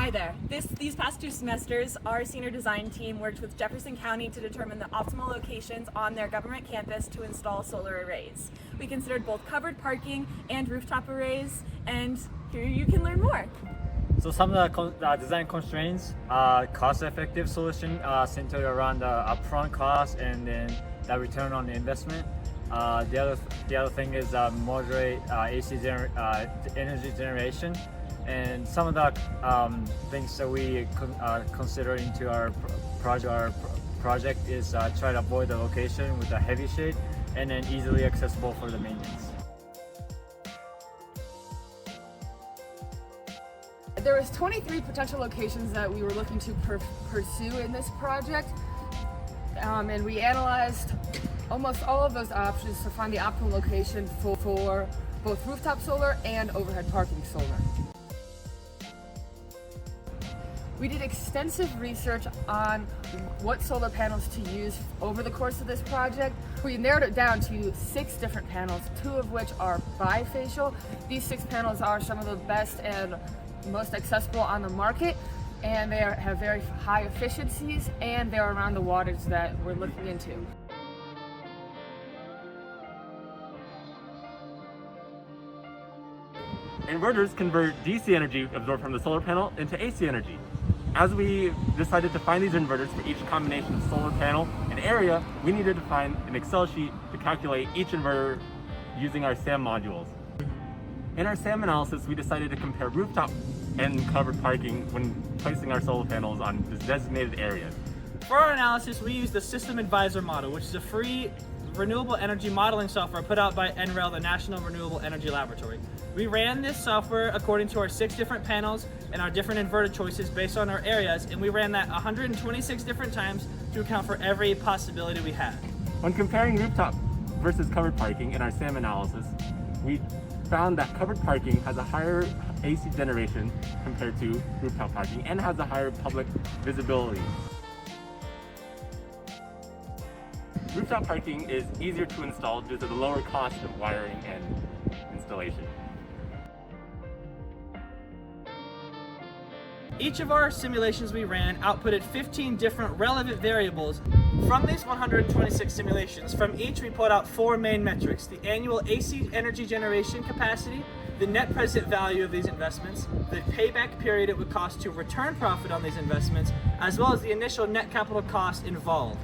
Hi there. These past 2 semesters, our senior design team worked with Jefferson County to determine the optimal locations on their government campus to install solar arrays. We considered both covered parking and rooftop arrays, and here you can learn more. So some of the design constraints, cost-effective solution centered around the upfront cost and then the return on the investment. The other thing is moderate AC energy generation. And some of the things that we consider into our project is try to avoid the location with a heavy shade and then easily accessible for the maintenance. There was 23 potential locations that we were looking to pursue in this project, and we analyzed almost all of those options to find the optimal location for both rooftop solar and overhead parking solar. We did extensive research on what solar panels to use over the course of this project. We narrowed it down to 6 different panels, 2 of which are bifacial. These 6 panels are some of the best and most accessible on the market, and they have very high efficiencies, and they're around the wattage that we're looking into. Inverters convert DC energy absorbed from the solar panel into AC energy. As we decided to find these inverters for each combination of solar panel and area, we needed to find an Excel sheet to calculate each inverter using our S.A.M modules. In our S.A.M analysis, we decided to compare rooftop and covered parking when placing our solar panels on this designated area. For our analysis, we used the System Advisor model, which is a free renewable energy modeling software put out by NREL, the National Renewable Energy Laboratory. We ran this software according to our 6 different panels and our different inverter choices based on our areas, and we ran that 126 different times to account for every possibility we had. When comparing rooftop versus covered parking in our S.A.M analysis, we found that covered parking has a higher AC generation compared to rooftop parking and has a higher public visibility. Rooftop parking is easier to install due to the lower cost of wiring and installation. Each of our simulations we ran outputted 15 different relevant variables. From these 126 simulations, from each we put out 4 main metrics: the annual AC energy generation capacity, the net present value of these investments, the payback period it would cost to return profit on these investments, as well as the initial net capital cost involved.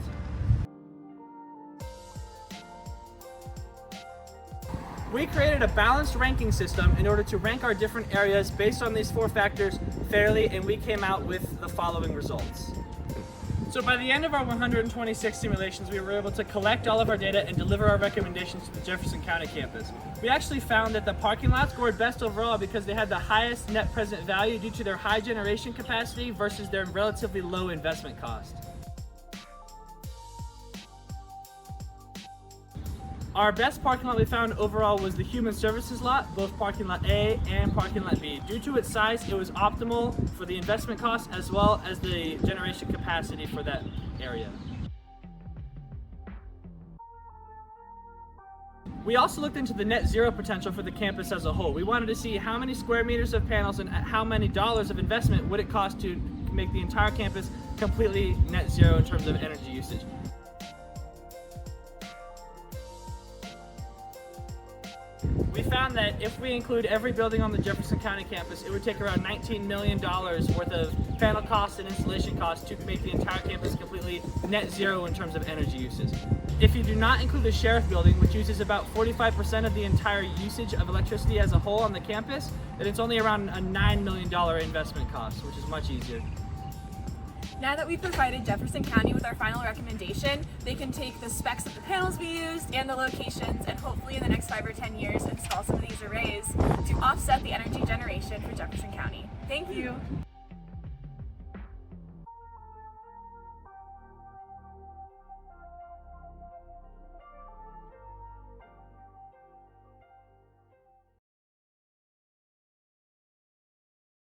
We created a balanced ranking system in order to rank our different areas based on these 4 factors fairly, and we came out with the following results. So by the end of our 126 simulations, we were able to collect all of our data and deliver our recommendations to the Jefferson County campus. We actually found that the parking lot scored best overall because they had the highest net present value due to their high generation capacity versus their relatively low investment cost. Our best parking lot we found overall was the Human Services lot, both parking lot A and parking lot B. Due to its size, it was optimal for the investment cost as well as the generation capacity for that area. We also looked into the net zero potential for the campus as a whole. We wanted to see how many square meters of panels and how many dollars of investment would it cost to make the entire campus completely net zero in terms of energy usage. We found that if we include every building on the Jefferson County campus, it would take around $19 million worth of panel costs and installation costs to make the entire campus completely net zero in terms of energy usage. If you do not include the Sheriff Building, which uses about 45% of the entire usage of electricity as a whole on the campus, then it's only around a $9 million investment cost, which is much easier. Now that we've provided Jefferson County with our final recommendation, they can take the specs of the panels we used and the locations, and hopefully in the next 5 or 10 years install some of these arrays to offset the energy generation for Jefferson County. Thank you.